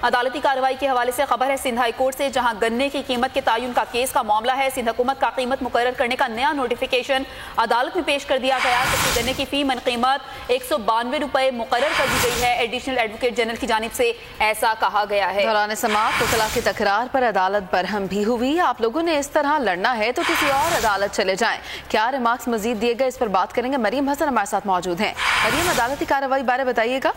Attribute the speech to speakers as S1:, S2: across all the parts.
S1: عدالتی کارروائی کے حوالے سے خبر ہے سندھ ہائی کورٹ سے، جہاں گنے کی قیمت کے تعین کا کیس کا معاملہ ہے۔ سندھ حکومت کا قیمت مقرر کرنے کا نیا نوٹیفیکیشن عدالت میں پیش کر دیا گیا، جبکہ گنے کی فی من قیمت 192 روپے مقرر کر دی گئی ہے۔ ایڈیشنل ایڈوکیٹ جنرل کی جانب سے ایسا کہا گیا ہے۔
S2: دوران سماعت وکلاء کی تکرار پر عدالت برہم بھی ہوئی۔ آپ لوگوں نے اس طرح لڑنا ہے تو کسی اور عدالت چلے جائیں۔ کیا ریمارکس مزید دیے گئے، اس پر بات کریں گے۔ مریم حسن ہمارے ساتھ موجود ہیں۔ مریم، عدالتی کارروائی بارے بتائیے گا۔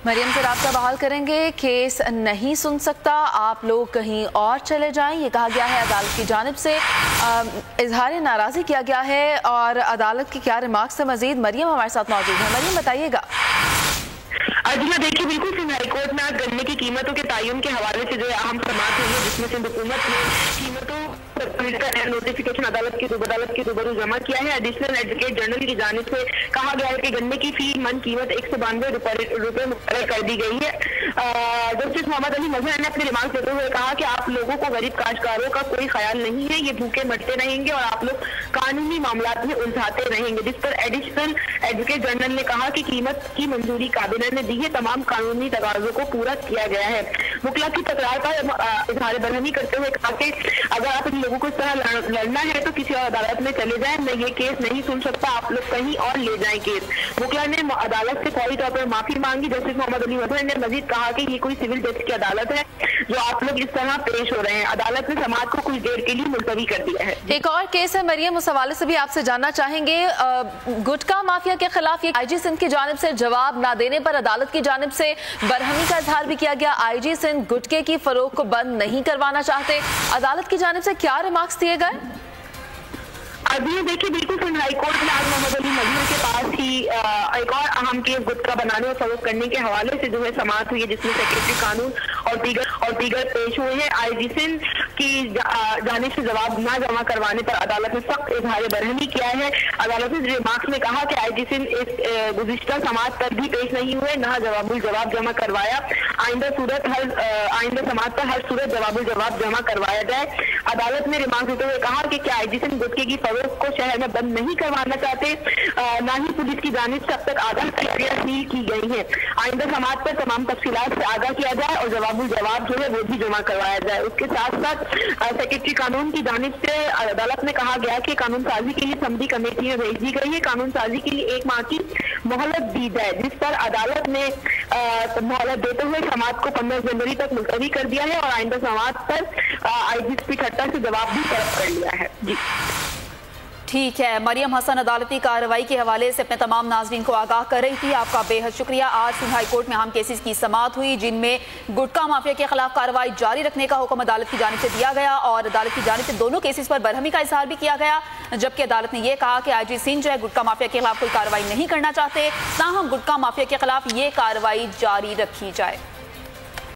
S2: مریم سے رابطہ بحال کریں گے۔ کیس نہیں سن سکتا، آپ لوگ کہیں اور چلے جائیں، یہ کہا گیا ہے عدالت کی جانب سے۔ اظہار ناراضی کیا گیا ہے اور عدالت کی کیا ریمارکس ہے مزید؟ مریم ہمارے ساتھ موجود ہیں۔ مریم بتائیے گا۔
S3: جی دیکھیے، بالکل سندھ ہائی کورٹ میں آج گنے کی قیمتوں کے تعین کے حوالے سے جو اہم سماعت ہوئی ہے، جس میں سندھ حکومت نے قیمتوں کا نوٹیفیکیشن عدالت کے روبرو جمع کیا ہے۔ ایڈیشنل ایڈوکیٹ جنرل کی جانب سے کہا گیا ہے کہ گنے کی فی من قیمت 192 روپے مقرر کر دی گئی ہے۔ جسٹس محمد علی مظہر نے اپنے ریمارک دیتے ہوئے کہا کہ آپ لوگوں کو غریب کاشتکاروں کا کوئی خیال نہیں ہے، یہ بھوکے مرتے رہیں گے اور آپ لوگ قانونی معاملات میں الجھاتے رہیں گے، جس پر ایڈیشنل ایڈوکیٹ جنرل نے کہا کہ قیمت کی منظوری کابینہ نے دی ہے، تمام قانونی تقاضوں کو پورا کیا گیا ہے۔ وکلاء کی تکرار کا اظہار برہمی کرتے ہوئے کہا کہ اگر آپ ان لوگوں کو اس طرح لڑنا ہے تو کسی اور عدالت میں چلے جائیں، میں یہ کیس نہیں سن سکتا، آپ لوگ کہیں اور لے جائیں کیس۔ وکلاء نے عدالت سے فوری طور پر معافی مانگی۔ جسٹس محمد علی مظہر نے مزید کہا کہ یہ کوئی سول جج کی عدالت ہے جو آپ لوگ اس طرح پیش ہو رہے ہیں۔ عدالت نے سماعت کو کچھ دیر کے لیے ملتوی کر دیا ہے۔
S2: ایک اور کیس ہے مریم، اس حوالے سے بھی آپ سے جاننا چاہیں گے۔ گٹکا مافیا کے خلاف یہ آئی جی سندھ کی جانب سے جواب نہ دینے پر عدالت کی جانب سے برہمی کا اظہار بھی کیا گیا۔ آئی جی سندھ گٹکے کی فروخت کو بند نہیں کروانا چاہتے، عدالت کی جانب سے کیا ریمارکس دیے گئے؟
S3: ابھی دیکھیے، بالکل سندھ ہائی کورٹ میں آج محمد علی مظہر کے پاس ہی ایک اور اہم کیس گٹکا بنانے اور فروخت کرنے کے حوالے سے جو ہے سماعت ہوئی ہے، جس میں سیکریٹری قانون اور دیگر پیش ہوئے ہیں۔ آئی جی سندھ کی جانب سے جواب نہ جمع کروانے پر عدالت نے سخت اظہار برہمی کیا ہے۔ عدالت نے ریمارکس میں کہا کہ آئی جی سندھ اس گزشتہ سماعت پر بھی پیش نہیں ہوئے، نہ جواب الجواب جمع کروایا، آئندہ سماعت پر ہر صورت جواب الجواب جمع کروایا جائے۔ عدالت نے ریمارکس دیتے ہوئے کہا کہ کیا آئی جی سندھ گٹکے کی فروخت کو شہر میں بند نہیں کروانا چاہتے، نہ ہی پولیس کی جانب سے اب تک آگاہ سیل کی گئی ہے۔ آئندہ سماعت پر تمام تفصیلات سے آگاہ کیا جائے اور جواب الجواب جو ہے وہ بھی جمع کروایا جائے۔ اس کے ساتھ ساتھ سیکریٹری قانون کی جانب سے عدالت میں کہا گیا کہ قانون سازی کے لیے سمدھی کمیٹی میں بھیج دی گئی ہے، قانون سازی کے لیے 1 ماہ کی مہلت دی جائے، جس پر عدالت نے مہلت دیتے ہوئے سماعت کو 15 جنوری تک ملتوی کر دیا ہے اور آئندہ سماعت پر آئی جی پی ٹھٹا سے جواب بھی طلب کر لیا ہے۔ جی
S1: ٹھیک ہے، مریم حسن عدالتی کارروائی کے حوالے سے اپنے تمام ناظرین کو آگاہ کر رہی تھی، آپ کا بے حد شکریہ۔ آج سندھ ہائی کورٹ میں اہم کیسز کی سماعت ہوئی، جن میں گٹکا مافیا کے خلاف کارروائی جاری رکھنے کا حکم عدالت کی جانب سے دیا گیا اور عدالت کی جانب سے دونوں کیسز پر برہمی کا اظہار بھی کیا گیا، جبکہ عدالت نے یہ کہا کہ آئی جی سندھ جو ہے گٹکا مافیا کے خلاف کوئی کارروائی نہیں کرنا چاہتے، تاہم گٹکا مافیا کے خلاف یہ کارروائی جاری رکھی جائے۔